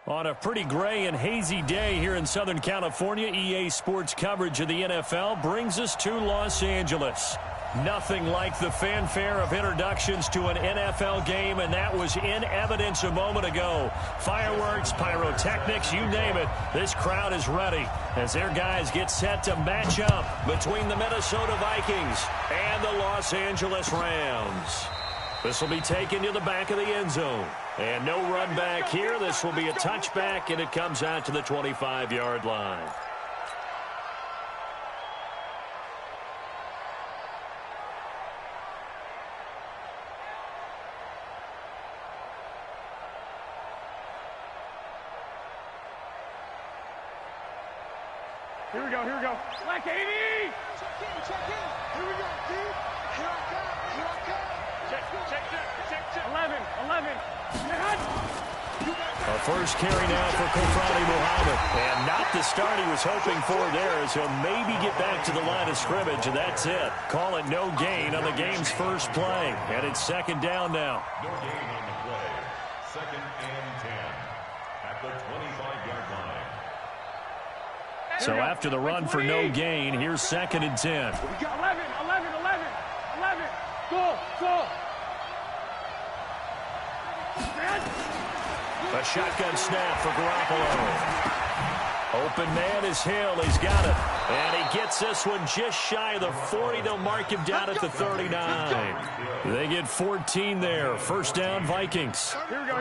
On a pretty gray and hazy day here in Southern California, EA Sports coverage of the NFL brings us to Los Angeles. Nothing like the fanfare of introductions to an NFL game, and that was in evidence a moment ago. Fireworks, pyrotechnics, you name it. This crowd is ready as their guys get set to match up between the Minnesota Vikings and the Los Angeles Rams. This will be taken to the back of the end zone. And no run back here. This will be a touchback, and it comes out to the 25-yard line. Here we go, here we go. Black 80! Check in. Here we go, dude. Here I come. Check. 11. A first carry now for Kofrani Muhammad. And not the start he was hoping for there, as he'll maybe get back to the line of scrimmage, and that's it. Call it no gain on the game's first play. And it's second down now. No gain on the play. Second and 10 at the 25-yard line. So after the run for no gain, here's second and 10. We got 11. Go. A shotgun snap for Garoppolo. Open man is Hill. He's got it. And he gets this one just shy of the 40. They'll mark him down at the 39. They get 14 there. First down, Vikings. Here we go.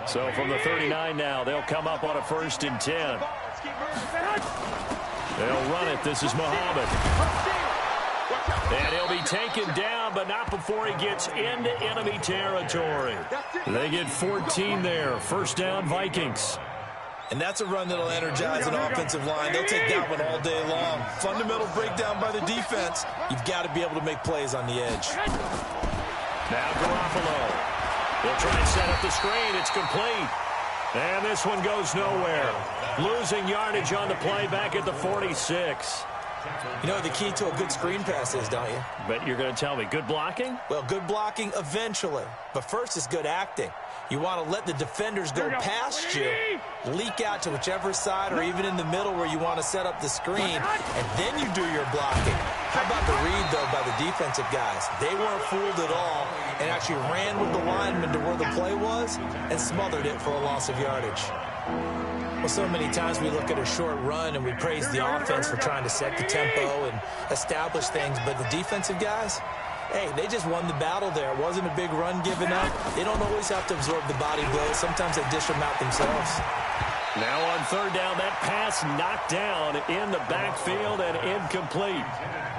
So from the 39 now, they'll come up on a first and 10. They'll run it. This is Muhammad. And he'll be taken down, but not before he gets into enemy territory. They get 14 there. First down, Vikings. And that's a run that'll energize an offensive line. They'll take that one all day long. Fundamental breakdown by the defense. You've got to be able to make plays on the edge. Now Garoppolo. He'll try and set up the screen. It's complete. And this one goes nowhere. Losing yardage on the play back at the 46. You know what the key to a good screen pass is, don't you? But you're going to tell me good blocking? Well, good blocking eventually. But first is good acting. You want to let the defenders go past you, leak out to whichever side or even in the middle where you want to set up the screen, and then you do your blocking. How about the read, though, by the defensive guys? They weren't fooled at all and actually ran with the lineman to where the play was and smothered it for a loss of yardage. Well, so many times we look at a short run and we praise the offense for trying to set the tempo and establish things, but the defensive guys, hey, they just won the battle there. It wasn't a big run given up. They don't always have to absorb the body blows. Sometimes they dish them out themselves. Now on third down, that pass knocked down in the backfield and incomplete.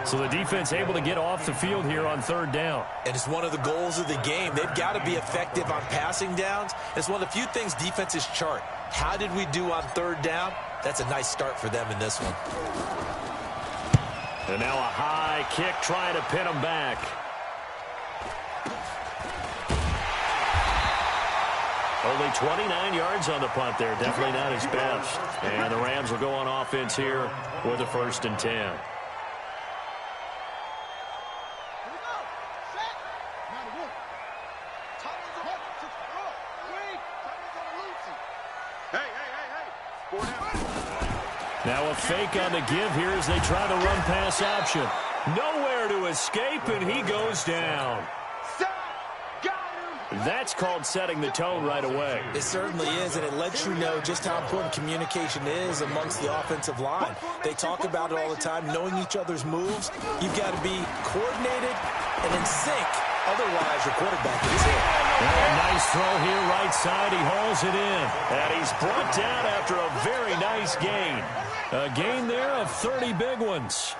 So the defense able to get off the field here on third down. And it's one of the goals of the game. They've got to be effective on passing downs. It's one of the few things defenses chart. How did we do on third down? That's a nice start for them in this one. And now a high kick trying to pin them back. Only 29 yards on the punt there. Definitely not his best. And the Rams will go on offense here with a first and 10. Now a fake on the give here as they try the run pass option. Nowhere to escape, and he goes down. That's called setting the tone right away. It certainly is, and it lets you know just how important communication is amongst the offensive line. They talk about it all the time, knowing each other's moves. You've got to be coordinated and in sync. Otherwise, your quarterback is it. Nice throw here, right side. He hauls it in. And he's brought down after a very nice gain. A gain there of 30 big ones.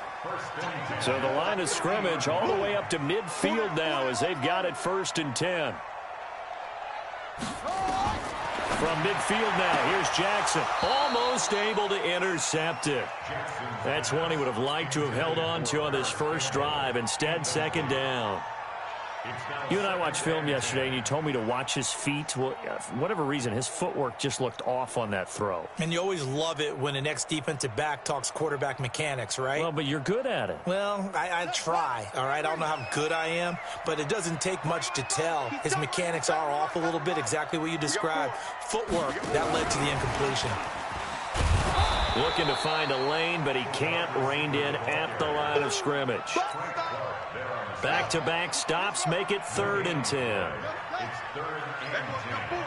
So the line of scrimmage all the way up to midfield now as they've got it first and 10. From midfield now, here's Jackson. Almost able to intercept it. That's one he would have liked to have held on to on this first drive. Instead, second down. You and I watched film yesterday, and you told me to watch his feet. Well, for whatever reason, his footwork just looked off on that throw. And you always love it when an ex-defensive back talks quarterback mechanics, right? Well, but you're good at it. Well, I try, all right? I don't know how good I am, but it doesn't take much to tell. His mechanics are off a little bit, exactly what you described. Footwork, that led to the incompletion. Looking to find a lane, but he can't. Reined in at the line of scrimmage. Back-to-back stops make it 3rd and 10. It's 3rd and 10.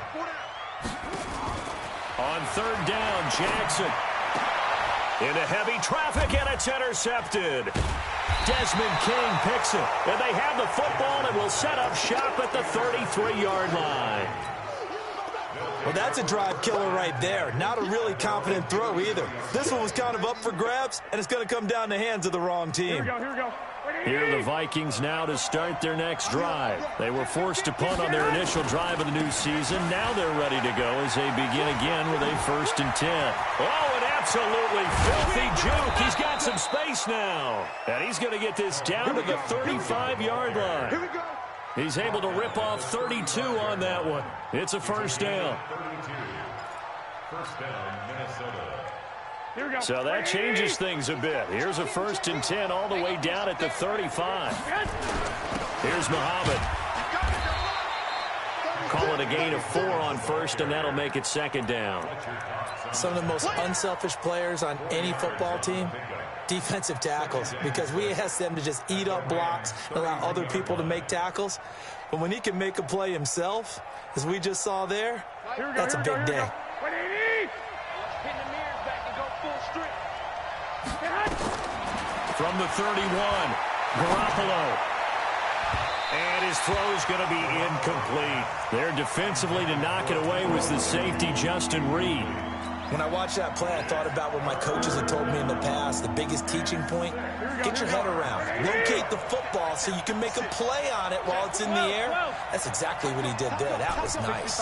On 3rd down, Jackson. Into heavy traffic, and it's intercepted. Desmond King picks it, and they have the football and will set up shop at the 33-yard line. Well, that's a drive killer right there. Not a really confident throw either. This one was kind of up for grabs, and it's going to come down the hands of the wrong team. Here we go. Here are the Vikings now to start their next drive. They were forced to punt on their initial drive of the new season. Now they're ready to go as they begin again with a 1st and 10. Oh, an absolutely filthy juke. He's got some space now. And he's going to get this down to the 35-yard line. Here we go. He's able to rip off 32 on that one. It's a 1st down. 32. 1st down, Minnesota. Here we go. So that changes things a bit. Here's a 1st and 10 all the way down at the 35. Here's Muhammad. Call it a gain of 4 on 1st, and that'll make it 2nd down. Some of the most unselfish players on any football team, defensive tackles, because we ask them to just eat up blocks and allow other people to make tackles. But when he can make a play himself, as we just saw there, that's a big day. From the 31, Garoppolo. And his throw is going to be incomplete. There defensively to knock it away was the safety, Justin Reed. When I watched that play, I thought about what my coaches had told me in the past. The biggest teaching point, get your head around. Locate the football so you can make a play on it while it's in the air. That's exactly what he did there. That was nice.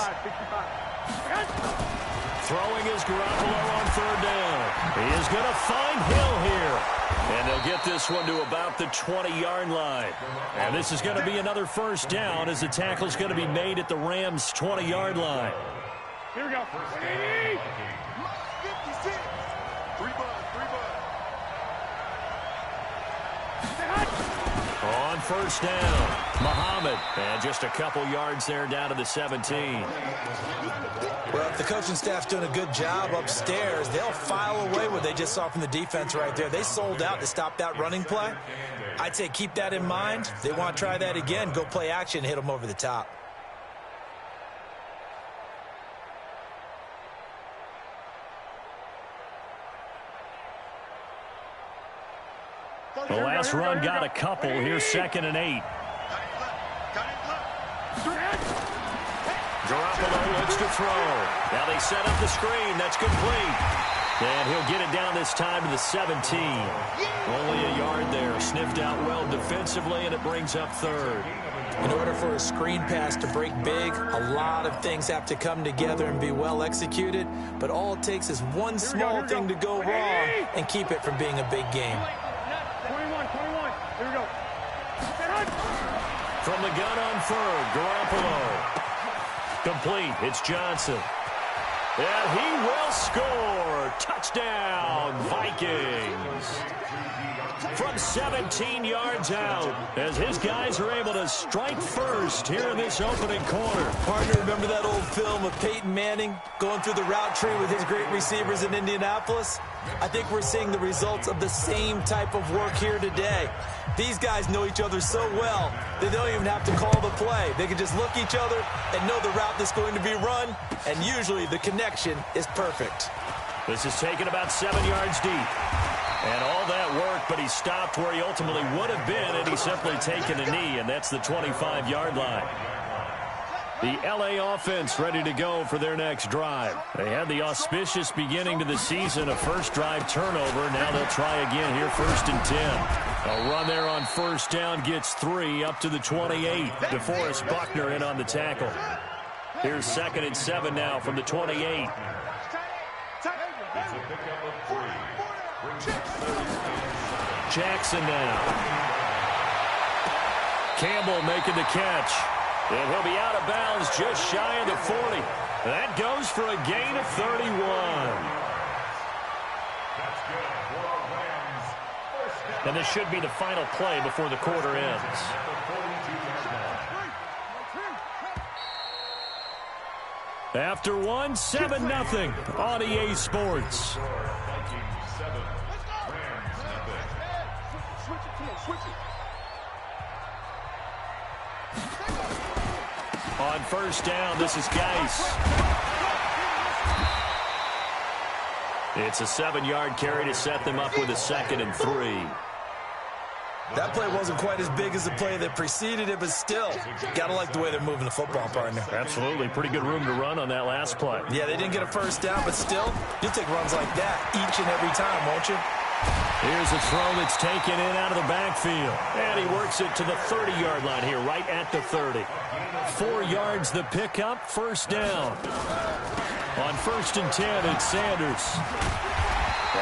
Throwing is Garoppolo on 3rd down. He is going to find Hill here. And they'll get this one to about the 20-yard line. And this is going to be another 1st down as the tackle's going to be made at the Rams' 20-yard line. Here we go. 56. 3 bud. On 1st down, Muhammad. And just a couple yards there down to the 17. Well, if the coaching staff's doing a good job upstairs, they'll file away what they just saw from the defense right there. They sold out to stop that running play. I'd say keep that in mind. If they want to try that again, go play action and hit them over the top. The last run got a couple. Here's 2nd and 8. Garoppolo looks to throw. Now they set up the screen. That's complete. And he'll get it down this time to the 17. Only a yard there. Sniffed out well defensively, and it brings up 3rd. In order for a screen pass to break big, a lot of things have to come together and be well executed. But all it takes is one small thing to go wrong and keep it from being a big game. 21. Here we go. From the gun on 3rd, Garoppolo. Complete. It's Johnson. And he will score. Touchdown, Vikings. From 17 yards out, as his guys are able to strike first here in this opening quarter. Partner, remember that old film of Peyton Manning going through the route tree with his great receivers in Indianapolis? I think we're seeing the results of the same type of work here today. These guys know each other so well, they don't even have to call the play. They can just look each other and know the route that's going to be run, and usually the connection is perfect. This is taken about 7 yards deep. And all that work, but he stopped where he ultimately would have been, and he's simply taken a knee, and that's the 25-yard line. The L.A. offense ready to go for their next drive. They had the auspicious beginning to the season, a first drive turnover. Now they'll try again here, 1st and 10. A run there on 1st down gets 3 up to the 28. DeForest Buckner in on the tackle. Here's 2nd and 7 now from the 28. It's a pickup of 3. Jackson now. Campbell making the catch. And he'll be out of bounds just shy of the 40. That goes for a gain of 31. That's good for a Rams first down. And this should be the final play before the quarter ends. At the 42-yard line. After one, 7-0 on EA Sports. Vikings 7, Rams nothing. Switch it, Tim. Switch it. On first down, this is Geis. It's a 7-yard carry to set them up with a 2nd and 3. That play wasn't quite as big as the play that preceded it, but still, got to like the way they're moving the football, partner. Absolutely. Pretty good room to run on that last play. Yeah, they didn't get a first down, but still, you'll take runs like that each and every time, won't you? Here's a throw that's taken in out of the backfield. And he works it to the 30-yard line here, right at the 30. 4 yards the pickup, first down. On 1st and 10, it's Sanders.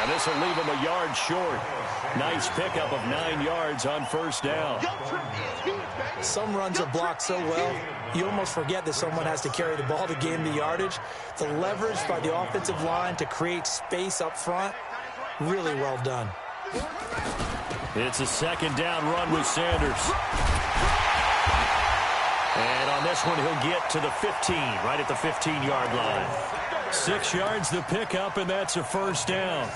And this will leave him a yard short. Nice pickup of 9 yards on first down. Some runs are blocked so well, you almost forget that someone has to carry the ball to gain the yardage. The leverage by the offensive line to create space up front, really well done. It's a 2nd down run with Sanders. And on this one, he'll get to the 15, right at the 15-yard line. 6 yards the pickup, and that's a first down.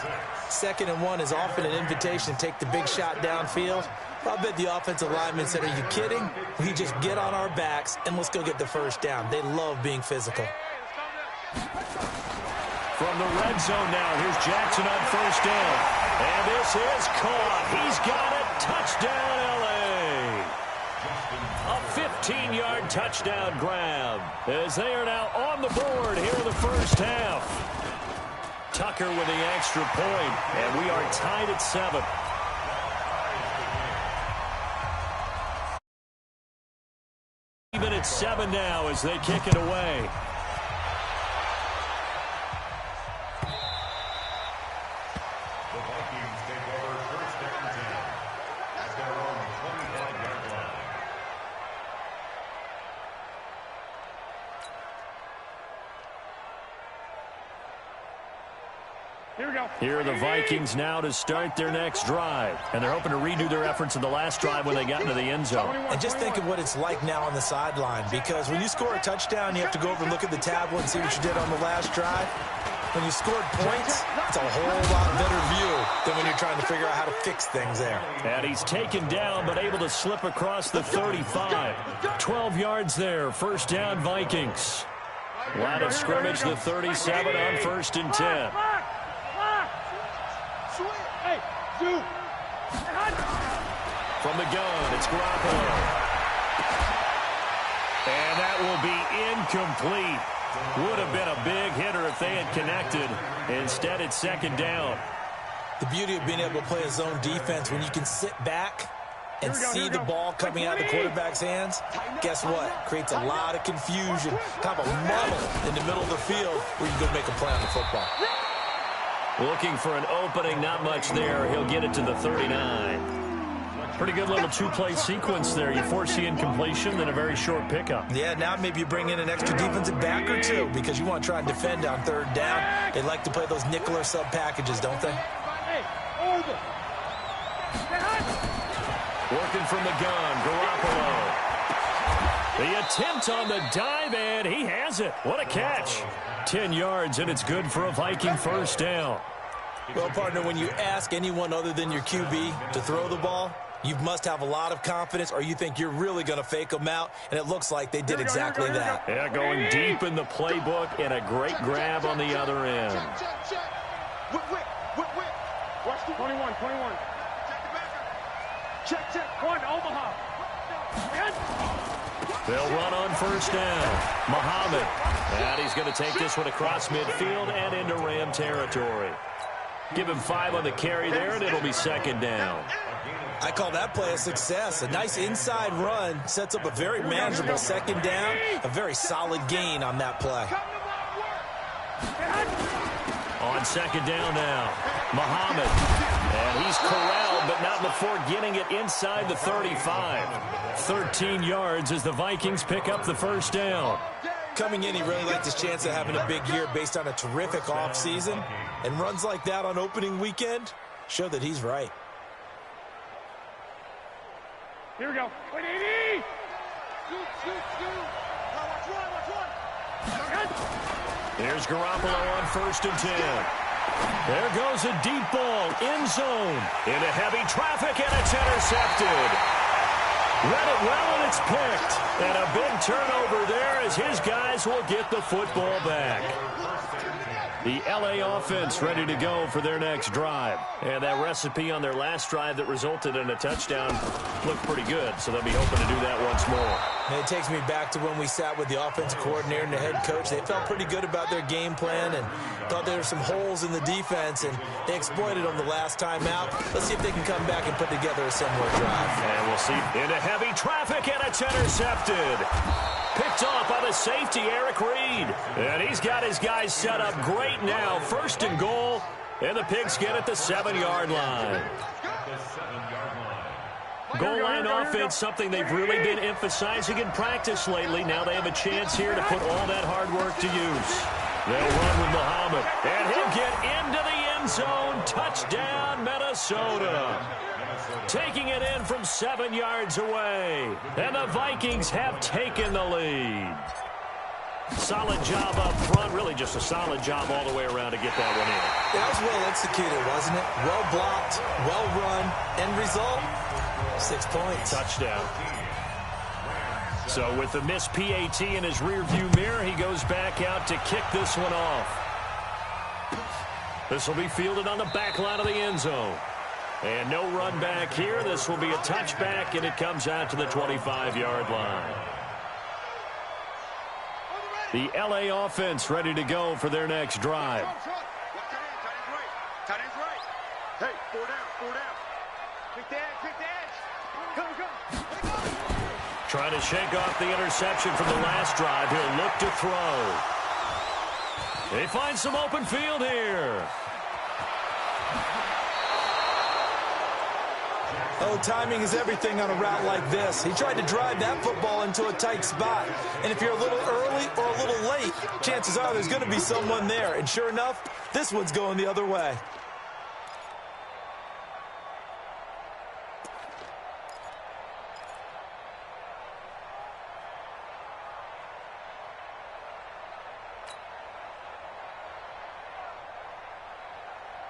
2nd and 1 is often an invitation to take the big shot downfield. I bet the offensive lineman said, are you kidding? We just get on our backs, and let's go get the first down. They love being physical. From the red zone now, here's Jackson on first down. And this is caught. He's got it. Touchdown, L.A. A 15-yard touchdown grab as they are now on the board here in the first half. Tucker with the extra point, and we are tied at 7. Even at 7 now as they kick it away. The Vikings take over first and 10 at their own 25-yard line. Here we go. Here are the Vikings now to start their next drive. And they're hoping to redo their efforts in the last drive when they got into the end zone. And just think of what it's like now on the sideline, because when you score a touchdown, you have to go over and look at the tablet and see what you did on the last drive. When you scored points, it's a whole lot better view than when you're trying to figure out how to fix things there. And he's taken down but able to slip across the 35. 12 yards there. First down, Vikings. Line of scrimmage, the 37 on 1st and 10. Hey, Zoo. From the gun, it's Garoppolo. And that will be incomplete. Would have been a big hitter if they had connected. Instead, it's 2nd down. The beauty of being able to play a zone defense when you can sit back and see the ball coming out of the quarterback's hands, guess what? Creates a lot of confusion, kind of a muddle in the middle of the field where you go make a play on the football. Looking for an opening, not much there. He'll get it to the 39. Pretty good little two-play sequence there. You force the incompletion, then a very short pickup. Yeah, now maybe you bring in an extra defensive back or two because you want to try and defend on 3rd down. They like to play those nickel or sub packages, don't they? Working from the gun, Garoppolo. The attempt on the dive, and he has it. What a catch. 10 yards, and it's good for a Viking first down. Well, partner, when you ask anyone other than your QB to throw the ball, you must have a lot of confidence or you think you're really going to fake them out, and it looks like they did exactly that. Yeah, going deep in the playbook and a great grab on the other end. Whip. Watch the 21. Check. One, Omaha. They'll run on first down. Muhammad. And he's going to take this one across midfield and into Ram territory. Give him 5 on the carry there, and it'll be 2nd down. I call that play a success. A nice inside run sets up a very manageable 2nd down, a very solid gain on that play. On 2nd down now, Muhammad. And he's corralled, but not before getting it inside the 35. 13 yards as the Vikings pick up the first down. Coming in, he really liked his chance of having a big year based on a terrific offseason. And runs like that on opening weekend show that he's right. Here we go. Wait, 80! Here's Garoppolo on 1st and 10. There goes a deep ball, end zone, into heavy traffic, and it's intercepted. Read it well, and it's picked. And a big turnover there as his guys will get the football back. The LA offense ready to go for their next drive. And that recipe on their last drive that resulted in a touchdown looked pretty good, so they'll be hoping to do that once more. And it takes me back to when we sat with the offensive coordinator and the head coach. They felt pretty good about their game plan and thought there were some holes in the defense, and they exploited them the last time out. Let's see if they can come back and put together a similar drive. And we'll see into heavy traffic, and it's intercepted. Picked off by the safety, Eric Reed. And he's got his guys set up great now. 1st and goal, and the Pigs get at the 7-yard line. Goal line offense, something they've really been emphasizing in practice lately. Now they have a chance here to put all that hard work to use. They'll run with Muhammad, and he'll get into the end zone. Touchdown, Minnesota. Taking it in from 7 yards away. And the Vikings have taken the lead. Solid job up front. Really just a solid job all the way around to get that one in. That was well executed, wasn't it? Well blocked, well run. End result, 6 points. Touchdown. So with the missed PAT in his rearview mirror, he goes back out to kick this one off. This will be fielded on the back line of the end zone. And no run back here. This will be a touchback, and it comes out to the 25-yard line. The LA offense ready to go for their next drive. Tight end's right. Hey, 4 down. Quick dash. Go. Trying to shake off the interception from the last drive. He'll look to throw. They find some open field here. Oh, timing is everything on a route like this. He tried to drive that football into a tight spot. And if you're a little early or a little late, chances are there's going to be someone there. And sure enough, this one's going the other way.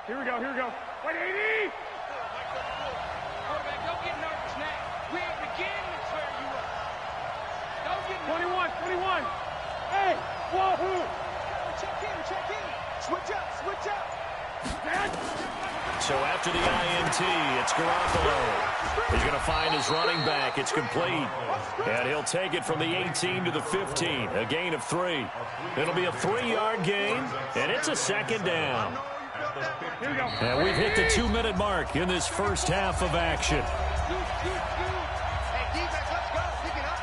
Here we go. Wait, 80! Quarterback, don't get nervous now. We ain't beginning to swear you up. Don't get nervous. 21. Hey, wahoo! Check in. Switch up. So after the INT, it's Garoppolo. He's going to find his running back. It's complete. And he'll take it from the 18 to the 15. A gain of 3. It'll be a 3-yard gain, and it's a 2nd down. Here we go. And we've hit the 2-minute mark in this first half of action. Hey, defense, let's go. Pick it up,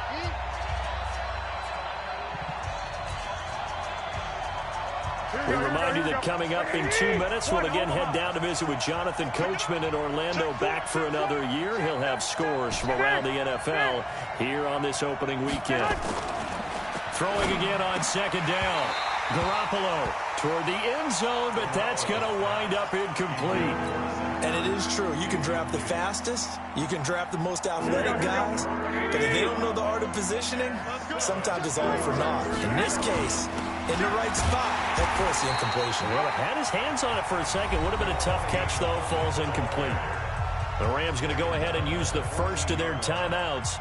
We remind you that coming up in 2 minutes, we'll again head down to visit with Jonathan Coachman in Orlando, back for another year. He'll have scores from around the NFL here on this opening weekend. Throwing again on 2nd down. Garoppolo toward the end zone, but that's going to wind up incomplete. And it is true. You can draft the fastest. You can draft the most athletic guys. But if they don't know the art of positioning, sometimes it's all for naught. In this case, in the right spot, he'll force the incompletion. Well, had his hands on it for a second. Would have been a tough catch, though. Falls incomplete. The Rams going to go ahead and use the first of their timeouts.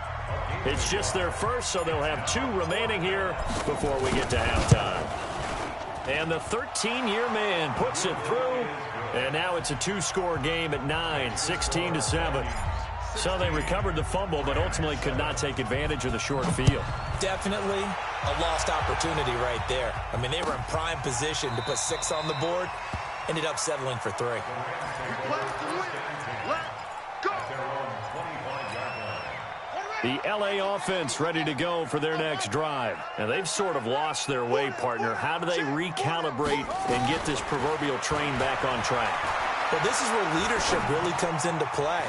It's just their first, so they'll have 2 remaining here before we get to halftime. And the 13-year man puts it through. And now it's a 2-score game at 9, 16-7. So they recovered the fumble, but ultimately could not take advantage of the short field. Definitely a lost opportunity right there. I mean, they were in prime position to put 6 on the board. Ended up settling for 3. The LA offense ready to go for their next drive. And they've sort of lost their way, partner. How do they recalibrate and get this proverbial train back on track? Well, this is where leadership really comes into play.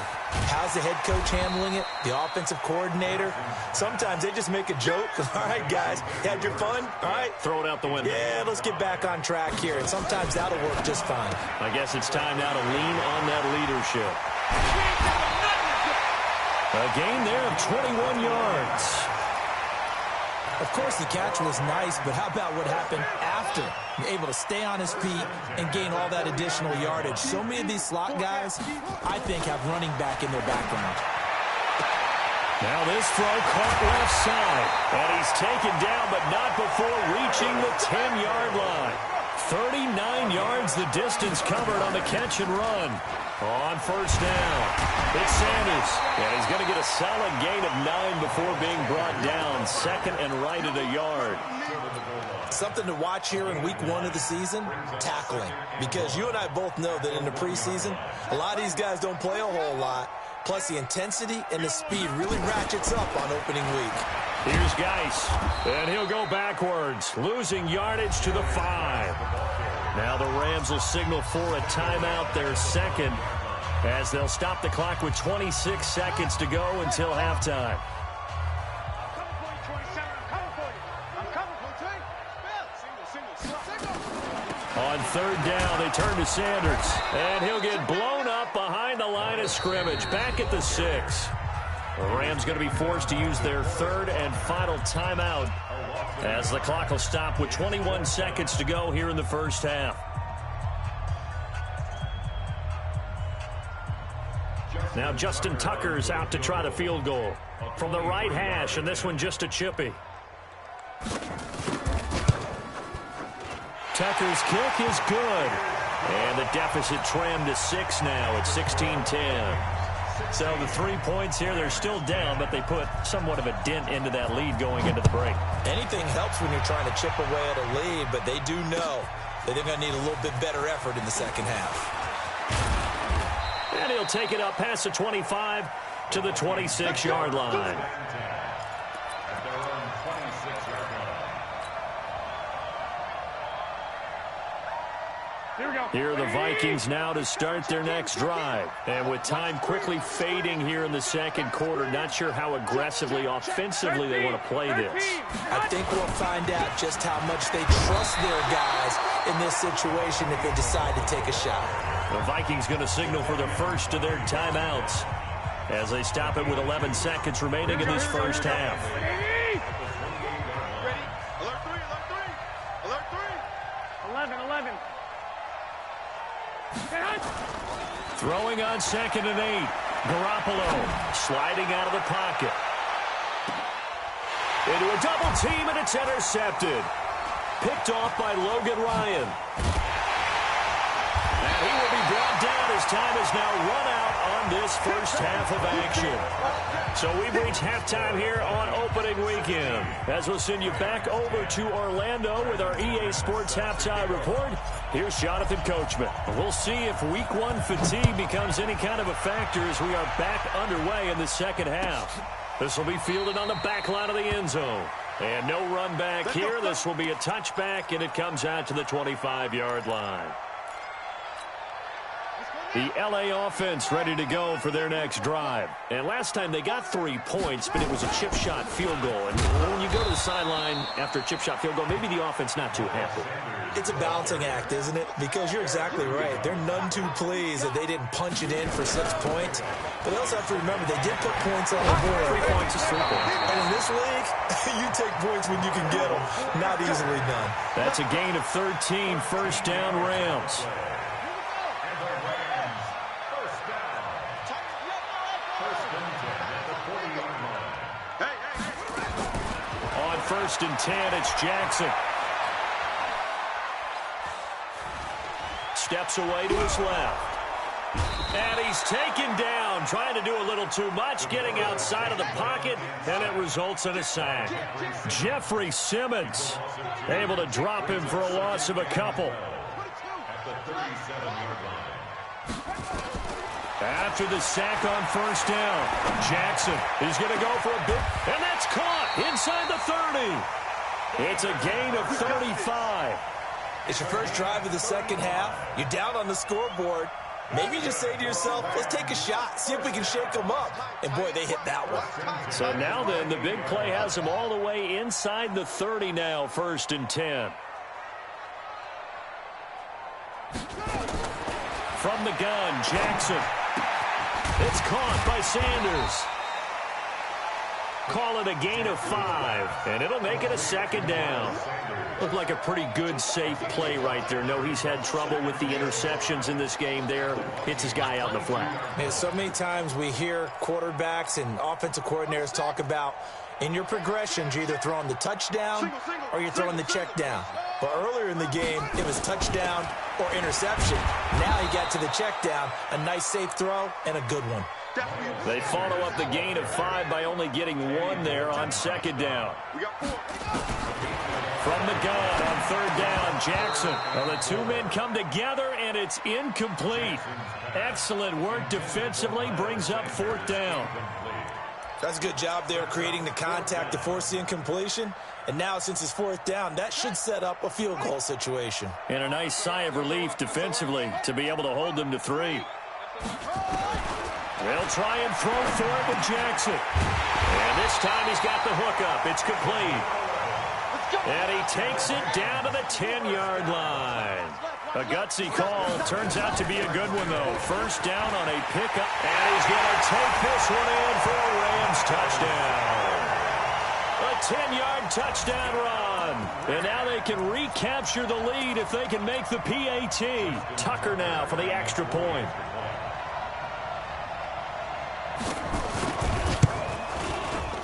How's the head coach handling it? The offensive coordinator? Sometimes they just make a joke. All right, guys, you had your fun? All right. Throw it out the window. Yeah, let's get back on track here. And sometimes that'll work just fine. I guess it's time now to lean on that leadership. A gain there of 21 yards. Of course, the catch was nice, but how about what happened after? Able to stay on his feet and gain all that additional yardage. So many of these slot guys, I think, have running back in their background. Now this throw caught left side. And he's taken down, but not before reaching the 10-yard line. 39 yards the distance covered on the catch and run. On first down, it's Sanders. And he's going to get a solid gain of 9 before being brought down. Second and right at a yard. Something to watch here in week 1 of the season, tackling. Because you and I both know that in the preseason, a lot of these guys don't play a whole lot. Plus, the intensity and the speed really ratchets up on opening week. Here's Geis, and he'll go backwards, losing yardage to the 5. Now the Rams will signal for a timeout, their second, as they'll stop the clock with 26 seconds to go until halftime. On third down, they turn to Sanders, and he'll get blown up behind the line of scrimmage, back at the 6. The Rams going to be forced to use their third and final timeout as the clock will stop with 21 seconds to go here in the first half. Now Justin Tucker's out to try the field goal from the right hash, and this one just a chippy. Tucker's kick is good. And the deficit trimmed to 6 now at 16-10. So the 3 points here, they're still down, but they put somewhat of a dent into that lead going into the break. Anything helps when you're trying to chip away at a lead, but they do know that they're going to need a little bit better effort in the second half. And he'll take it up past the 25 to the 26-yard line. Here are the Vikings now to start their next drive. And with time quickly fading here in the second quarter, not sure how aggressively, offensively they want to play this. I think we'll find out just how much they trust their guys in this situation if they decide to take a shot. The Vikings going to signal for the first of their timeouts as they stop it with 11 seconds remaining in this first half. Ready? Alert 3, alert 3. Alert 3. 11. Throwing on 2nd and 8. Garoppolo sliding out of the pocket. Into a double team, and it's intercepted. Picked off by Logan Ryan. And he will be brought down as time is now run out on this first half of action. So we've reached halftime here on opening weekend. As we'll send you back over to Orlando with our EA Sports Halftime Report, here's Jonathan Coachman. We'll see if Week 1 fatigue becomes any kind of a factor as we are back underway in the second half. This will be fielded on the back line of the end zone. And no run back here. This will be a touchback, and it comes out to the 25-yard line. The LA offense ready to go for their next drive. And last time they got 3 points, but it was a chip shot field goal. And when you go to the sideline after a chip shot field goal, maybe the offense not too happy. It's a balancing act, isn't it? Because you're exactly right. They're none too pleased that they didn't punch it in for 6 points. But they also have to remember they did put points on the board. 3 points is 3 points. And in this league, you take points when you can get them. Not easily done. That's a gain of 13, first down Rams. On 1st and 10, it's Jackson. Steps away to his left. And he's taken down, trying to do a little too much, getting outside of the pocket, and it results in a sack. Jeffrey Simmons able to drop him for a loss of a couple. After the sack on first down, Jackson is going to go for a big, and that's caught inside the 30. It's a gain of 35. It's your first drive of the second half. You're down on the scoreboard. Maybe you just say to yourself, let's take a shot, see if we can shake them up. And, boy, they hit that one. So now then, the big play has them all the way inside the 30 now, 1st and 10. From the gun, Jackson. It's caught by Sanders. Call it a gain of 5, and it'll make it a 2nd down. Looked like a pretty good, safe play right there. No, he's had trouble with the interceptions in this game there. Hits his guy out in the flat. Man, so many times we hear quarterbacks and offensive coordinators talk about in your progressions, you're either throwing the touchdown or you're throwing the check down. But earlier in the game, it was touchdown or interception. Now he got to the check down, a nice safe throw, and a good one. They follow up the gain of 5 by only getting 1 there on 2nd down. From the gun on 3rd down, Jackson. Well, the two men come together, and it's incomplete. Excellent work defensively, brings up 4th down. That's a good job there creating the contact to force the incompletion. And now, since it's 4th down, that should set up a field goal situation. And a nice sigh of relief defensively to be able to hold them to 3. They'll try and throw for it with Jackson. And this time he's got the hook up. It's complete. And he takes it down to the 10-yard line. A gutsy call. Turns out to be a good one, though. 1st down on a pickup. And he's going to take this one in for a Rams touchdown. A 10-yard touchdown run. And now they can recapture the lead if they can make the PAT. Tucker now for the extra point.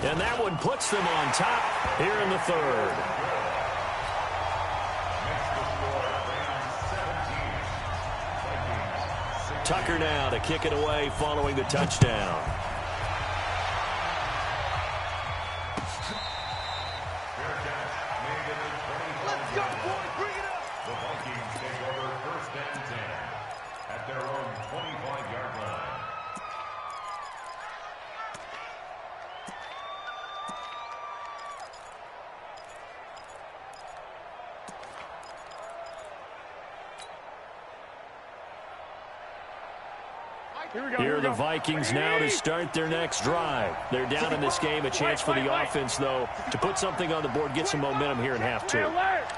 And that one puts them on top here in the 3rd. Tucker now to kick it away following the touchdown. Let's go, boys, bring it up. The Vikings take over 1st and 10 at their own 25-yard line. Here are the Vikings now to start their next drive. They're down in this game. A chance for the offense, though, to put something on the board, get some momentum here in half 2.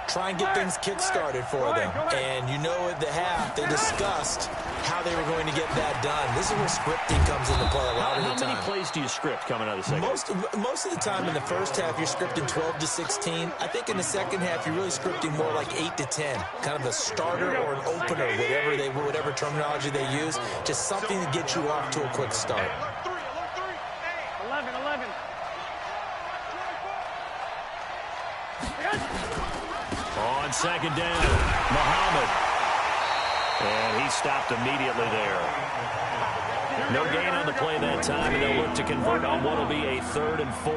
Try and get things kick-started for them. And you know at the half, they discussed how they were going to get that done. This is where scripting comes into play a lot of the time. How many plays do you script coming out of the second? Most of the time in the first half, you're scripting 12 to 16. I think in the second half, you're really scripting more like 8 to 10. Kind of a starter or an opener, whatever terminology they use. Just something to get you off to a quick start. 11. On 2nd down, Muhammad. And he stopped immediately there. No gain on the play that time, and they'll look to convert on what will be a 3rd and 4.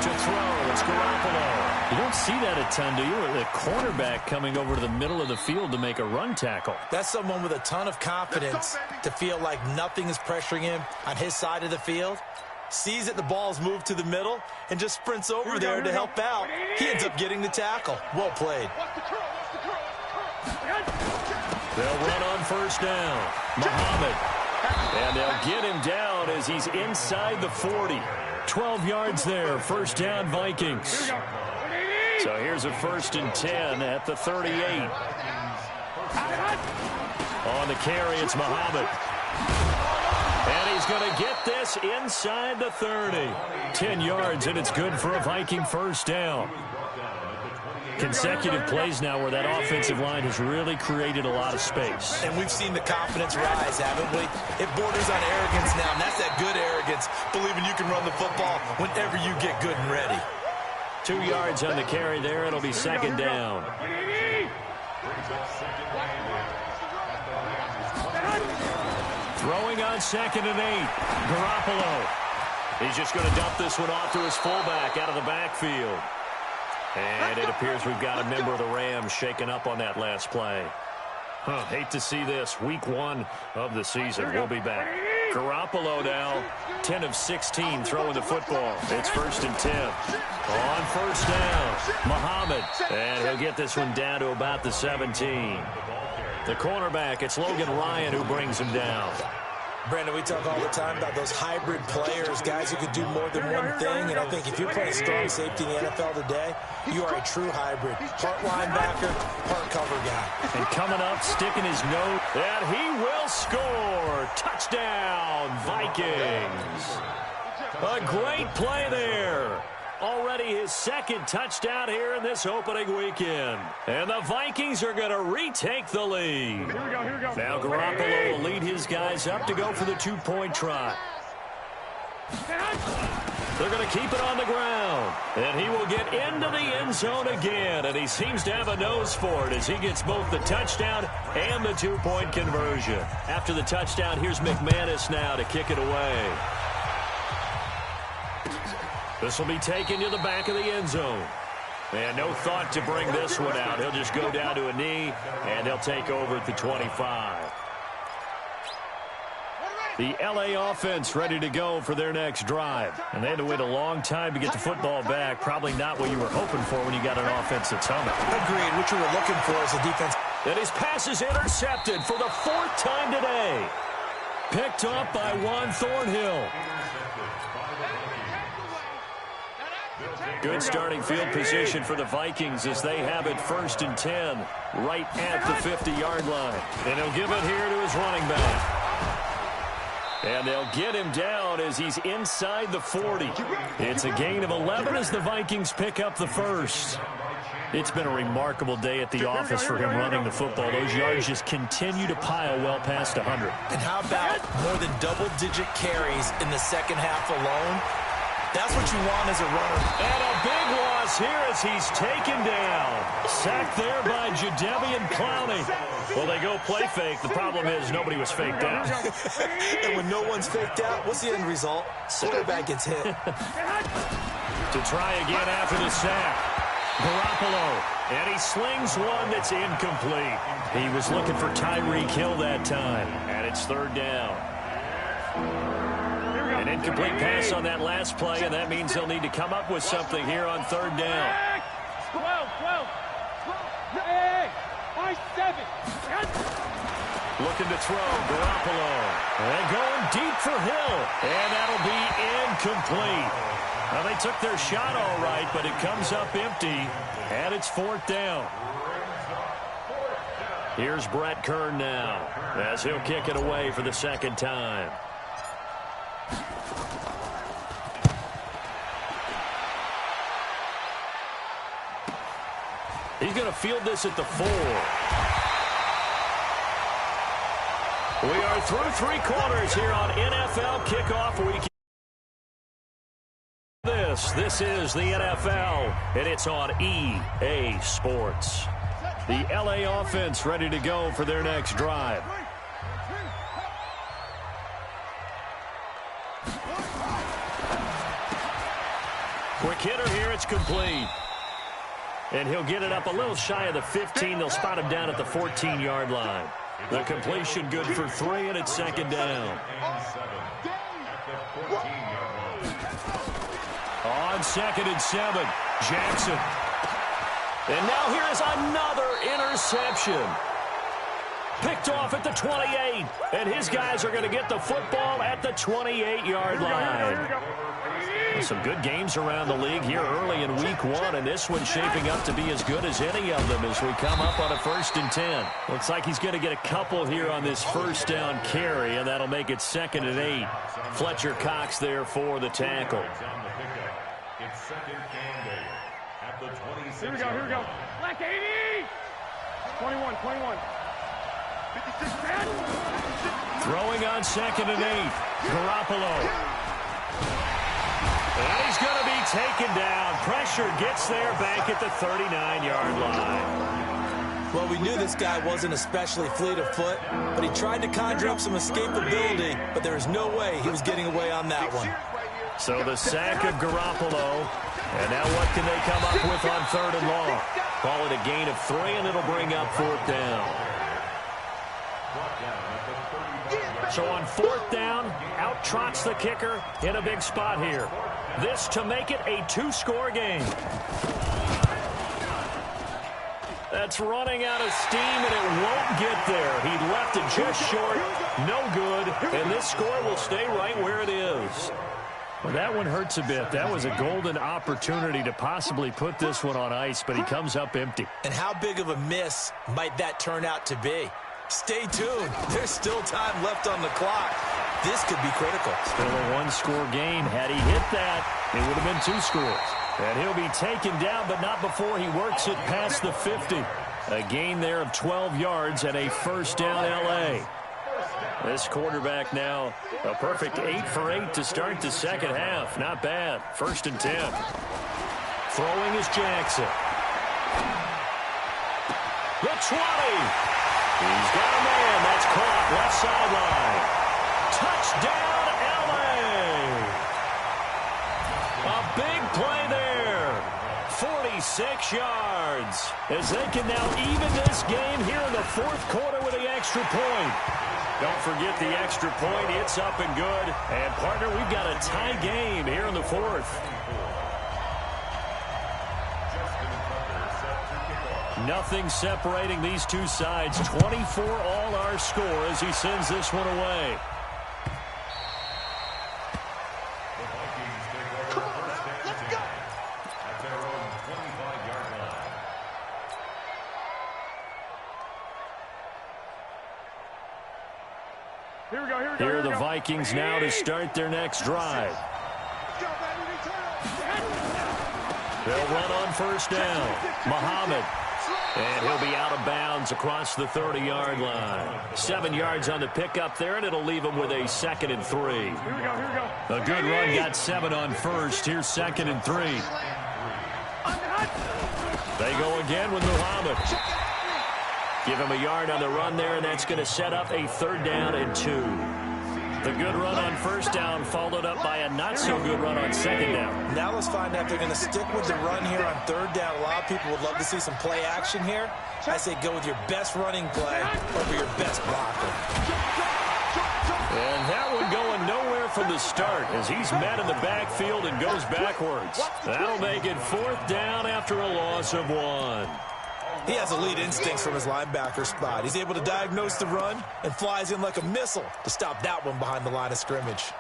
To throw, it's Garoppolo. You don't see that a ton, do you? The cornerback coming over to the middle of the field to make a run tackle. That's someone with a ton of confidence to feel like nothing is pressuring him on his side of the field. Sees that the ball's moved to the middle and just sprints over there to help out. He ends up getting the tackle. Well played. They'll run on 1st down. Muhammad. And they'll get him down as he's inside the 40. 12 yards there. 1st down, Vikings. So here's a 1st and 10 at the 38. On the carry, it's Muhammad. And he's going to get this inside the 30. 10 yards, and it's good for a Viking 1st down. Consecutive plays now where that offensive line has really created a lot of space. And we've seen the confidence rise, haven't we? It borders on arrogance now, and that's that good arrogance, believing you can run the football whenever you get good and ready. 2 yards on the carry there. It'll be 2nd down. Throwing on 2nd and 8. Garoppolo. He's just going to dump this one off to his fullback out of the backfield. And it appears we've got a member of the Rams shaken up on that last play. Hate to see this. Week 1 of the season. We'll be back. Garoppolo now, 10 of 16 throwing the football. It's 1st and 10. On 1st down, Muhammad. And he'll get this one down to about the 17. The cornerback, it's Logan Ryan who brings him down. Brandon, we talk all the time about those hybrid players, guys who could do more than one thing, and I think if you're playing strong safety in the NFL today, you are a true hybrid. Part linebacker, part cover guy. And coming up, sticking his nose, and he will score. Touchdown, Vikings. A great play there. Already his second touchdown here in this opening weekend. And the Vikings are going to retake the lead. Here we go, here we go. Now Garoppolo will lead his guys up to go for the two-point try. They're going to keep it on the ground. And he will get into the end zone again. And he seems to have a nose for it as he gets both the touchdown and the two-point conversion. After the touchdown, here's McManus now to kick it away. This will be taken to the back of the end zone. And no thought to bring this one out. He'll just go down to a knee, and they'll take over at the 25. The L.A. offense ready to go for their next drive. And they had to wait a long time to get the football back. Probably not what you were hoping for when you got an offense that's humming. Agreed. What you were looking for is a defense. And his pass is intercepted for the fourth time today. Picked up by Juan Thornhill. Good starting field position for the Vikings as they have it 1st and 10 right at the 50-yard line. And he'll give it here to his running back. And they'll get him down as he's inside the 40. It's a gain of 11 as the Vikings pick up the first. It's been a remarkable day at the office for him running the football. Those yards just continue to pile well past 100. And how about more than double-digit carries in the second half alone? That's what you want as a runner. And a big loss here as he's taken down. Sacked there by Jadeveon Clowney. Well, they go play fake. The problem is nobody was faked out. And when no one's faked out, what's the end result? Quarterback gets hit. To try again after the sack. Garoppolo. And he slings one that's incomplete. He was looking for Tyreek Hill that time. And it's 3rd down. An incomplete pass on that last play, and that means they'll need to come up with something here on 3rd down. 12. Hey, 7. Looking to throw, Garoppolo. And going deep for Hill. And that'll be incomplete. Well, they took their shot all right, but it comes up empty, and it's 4th down. Here's Brett Kern now as he'll kick it away for the second time. He's going to field this at the 4. We are through 3 quarters here on NFL Kickoff Weekend. This is the NFL, and it's on EA Sports. The L.A. offense ready to go for their next drive. Quick hitter here, it's complete. And he'll get it up a little shy of the 15. They'll spot him down at the 14-yard line. The completion good for 3, and it's 2nd down. On 2nd and 7, Jackson. And now here is another interception. Picked off at the 28. And his guys are going to get the football at the 28-yard line. Some good games around the league here early in week 1, and this one's shaping up to be as good as any of them as we come up on a 1st and 10. Looks like he's going to get a couple here on this 1st down carry, and that'll make it 2nd and 8. Fletcher Cox there for the tackle. It's 2nd and 8 at the 26. Here we go. Black 80. 21. 56. Throwing on 2nd and 8. Garoppolo. And he's going to be taken down. Pressure gets there back at the 39-yard line. Well, we knew this guy wasn't especially fleet of foot, but he tried to conjure up some escapability, but there was no way he was getting away on that one. So the sack of Garoppolo. And now what can they come up with on 3rd and long? Call it a gain of 3, and it'll bring up 4th down. So on 4th down, out trots the kicker in a big spot here. This to make it a 2-score game. That's running out of steam, and it won't get there. He left it just short. No good, and this score will stay right where it is. Well, that one hurts a bit. That was a golden opportunity to possibly put this one on ice, but he comes up empty. And how big of a miss might that turn out to be? Stay tuned. There's still time left on the clock. This could be critical. Still a one-score game. Had he hit that, it would have been 2 scores. And he'll be taken down, but not before he works it past the 50. A gain there of 12 yards and a first down L.A. This quarterback now a perfect 8 for 8 to start the second half. Not bad. 1st and 10. Throwing is Jackson. The 20. He's got a man. That's caught. Left sideline. Touchdown, L.A. A big play there. 46 yards. As they can now even this game here in the 4th quarter with the extra point. Don't forget the extra point. It's up and good. And, partner, we've got a tie game here in the 4th. Nothing separating these two sides. 24 all our score as he sends this one away. Come on now, let's go. At their own 25-yard line. Here we go, here we go. Here are the Vikings now to start their next drive. Go, baby, return. They'll run on 1st down. Muhammad. And he'll be out of bounds across the 30-yard line. 7 yards on the pickup there, and it'll leave him with a 2nd and 3. Here we go, here we go. A good run, got 7 on 1st. Here's 2nd and 3. They go again with Muhammad. Give him a yard on the run there, and that's going to set up a 3rd down and 2. The good run on 1st down followed up by a not-so-good run on 2nd down. Now let's find out if they're going to stick with the run here on 3rd down. A lot of people would love to see some play action here. I say go with your best running play over your best blocker. And that one going nowhere from the start as he's met in the backfield and goes backwards. That'll make it 4th down after a loss of 1. He has elite instincts from his linebacker spot. He's able to diagnose the run and flies in like a missile to stop that one behind the line of scrimmage.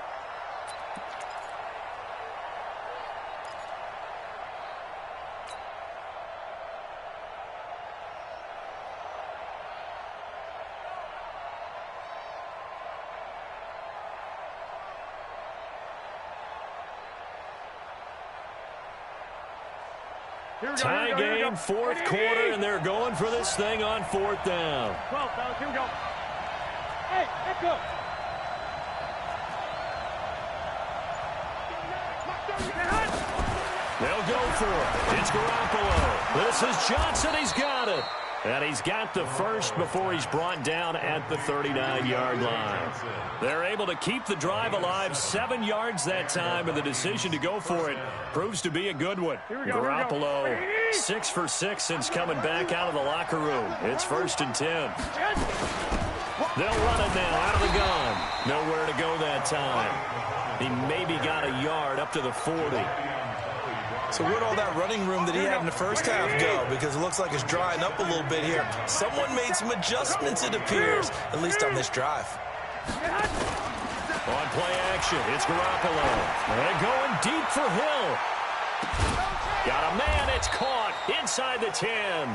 Tie game, 4th quarter, and they're going for this thing on 4th down. 12, fellas, here we go. Hey, let's go. They'll go for it. It's Garoppolo. This is Johnson. He's got it. And he's got the first before he's brought down at the 39-yard line. They're able to keep the drive alive, 7 yards that time, and the decision to go for it proves to be a good one. Garoppolo, 6 for 6 since coming back out of the locker room. It's 1st and 10. They'll run it now out of the gun. Nowhere to go that time. He maybe got a yard up to the 40. So where'd all that running room that he had in the first half go? Because it looks like it's drying up a little bit here. Someone made some adjustments, it appears, at least on this drive. On play action, it's Garoppolo. They're going deep for Hill. Got a man, it's caught inside the 10.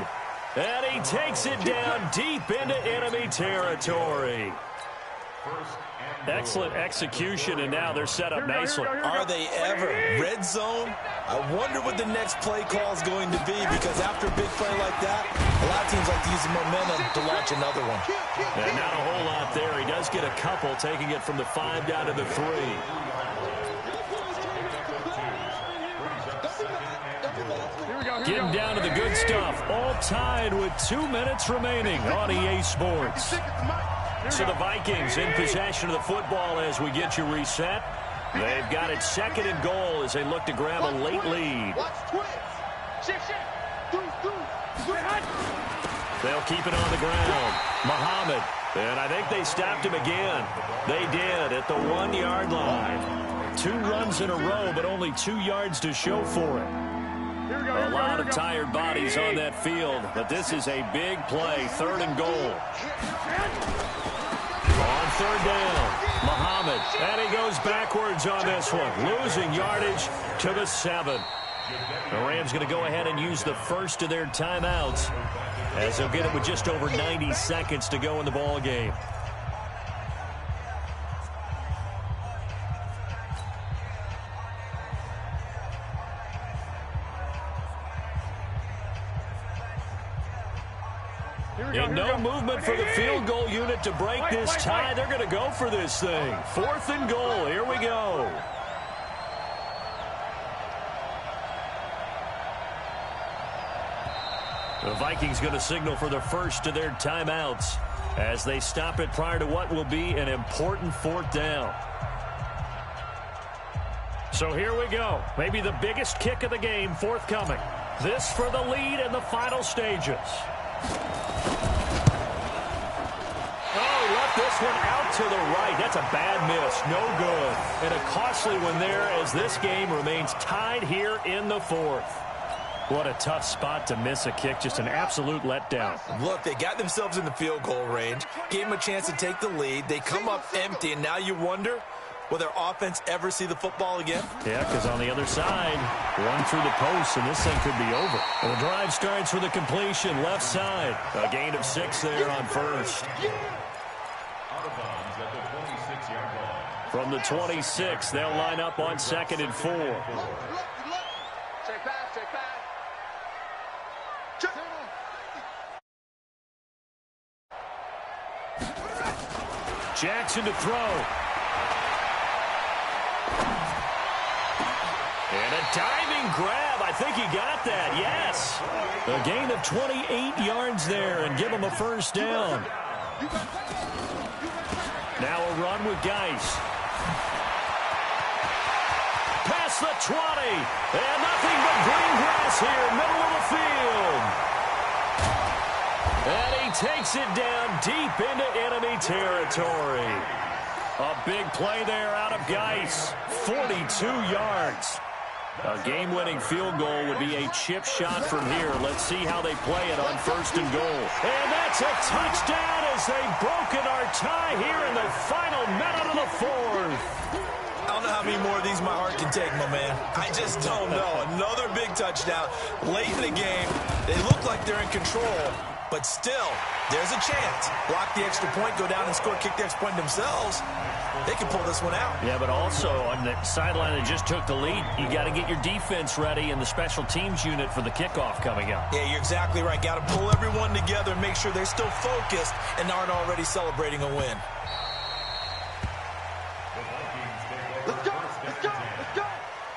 And he takes it down deep into enemy territory. Excellent execution, and now they're set up nicely. Are they ever? Red zone? I wonder what the next play call is going to be, because after a big play like that, a lot of teams like to use the momentum to launch another one. And not a whole lot there. He does get a couple, taking it from the 5 down to the 3. Getting down to the good stuff. All tied with 2 minutes remaining on EA Sports. So the Vikings in possession of the football as we get you reset. They've got it 2nd and goal as they look to grab a late lead. They'll keep it on the ground. Muhammad. And I think they stopped him again. They did at the 1-yard line. 2 runs in a row, but only 2 yards to show for it. A lot of tired bodies on that field, but this is a big play, 3rd and goal. On 3rd down, Muhammad, and he goes backwards on this one, losing yardage to the 7. The Rams going to go ahead and use the first of their timeouts as they'll get it with just over 90 seconds to go in the ball game. And no movement for the field goal unit to break this tie. They're going to go for this thing. 4th and goal. Here we go. The Vikings going to signal for the first of their timeouts as they stop it prior to what will be an important 4th down. So here we go. Maybe the biggest kick of the game forthcoming. This for the lead in the final stages. Oh, he left this one out to the right. That's a bad miss. No good. And a costly one there as this game remains tied here in the 4th. What a tough spot to miss a kick. Just an absolute letdown. Look, they got themselves in the field goal range, gave them a chance to take the lead. They come up empty, and now you wonder, will their offense ever see the football again? Yeah, because on the other side, one through the post, and this thing could be over. And the drive starts with a completion left side. A gain of 6 there on 1st. Out of bounds at the 26-yard line. From the 26, they'll line up on 2nd and 4. Check back, check back. Jackson to throw. And a diving grab. I think he got that. Yes. A gain of 28 yards there and give him a 1st down. Now a run with Geis. Past the 20. And nothing but green grass here, middle of the field. And he takes it down deep into enemy territory. A big play there out of Geis. 42 yards. A game-winning field goal would be a chip shot from here. Let's see how they play it on 1st and goal. And that's a touchdown as they've broken our tie here in the final minute of the 4th. I don't know how many more of these my heart can take, my man. I just don't know. Another big touchdown late in the game. They look like they're in control, but still, there's a chance. Block the extra point, go down and score, kick the extra point themselves. They can pull this one out. Yeah, but also on the sideline that just took the lead, you got to get your defense ready and the special teams unit for the kickoff coming up. Yeah, you're exactly right. Got to pull everyone together and make sure they're still focused and aren't already celebrating a win. Let's go, let's go, let's go.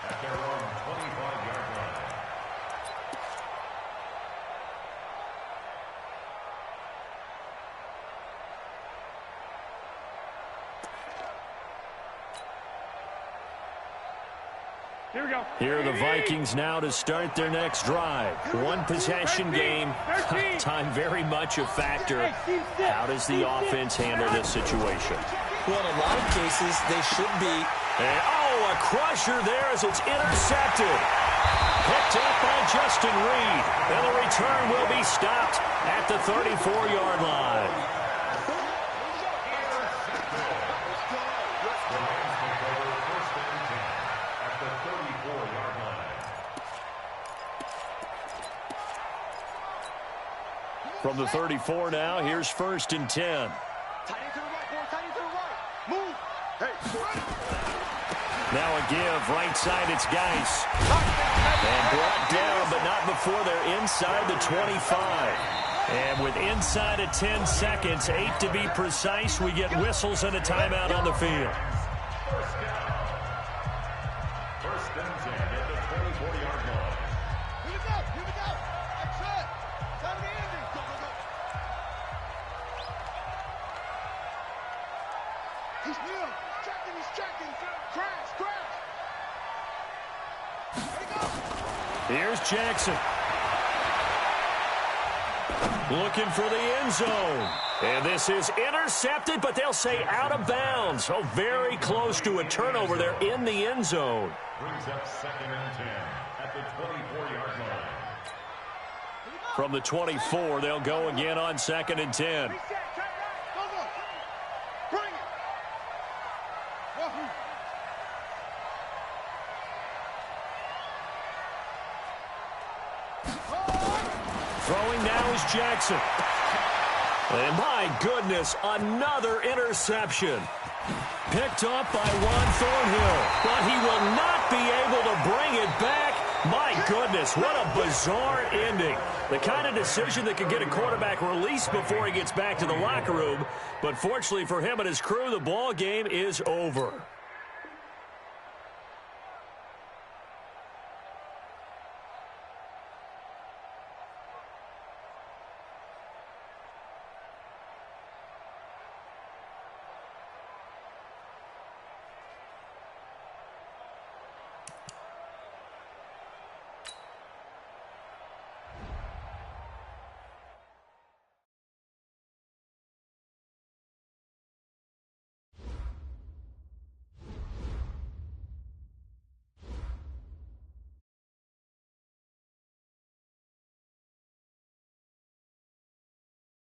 At their own 25-yard line. Here we go. Here are the Vikings now to start their next drive. One possession game. Time very much a factor. How does the offense handle this situation? Well, in a lot of cases, they should be. And, oh, a crusher there as it's intercepted. Picked up by Justin Reed. And the return will be stopped at the 34-yard line. From the 34 now, here's 1st and 10. Tight end to the right, boy, tight end to the right. Move. Hey. Now a give, right side, it's Geis. And brought down, but not before they're inside the 25. And with inside of 10 seconds, 8 to be precise, we get whistles and a timeout on the field. First and 10 at the 24-yard line. Here we go, here we go. That's it. Time to end it. Go, go, go. He's new. He's checking. Crash, crash. Here we go. Here's Jackson. Looking for the end zone. And this is intercepted, but they'll say out of bounds. Oh, very close to a turnover there in the end zone. Brings up 2nd and 10 at the 24-yard line. From the 24, they'll go again on 2nd and 10. Reset, turn it up. Go, go. Bring it. Whoa. Throwing now is Jackson. And my goodness, another interception. Picked up by Juan Thornhill, but he will not be able to bring it back. My goodness, what a bizarre ending. The kind of decision that could get a quarterback released before he gets back to the locker room. But fortunately for him and his crew, the ball game is over.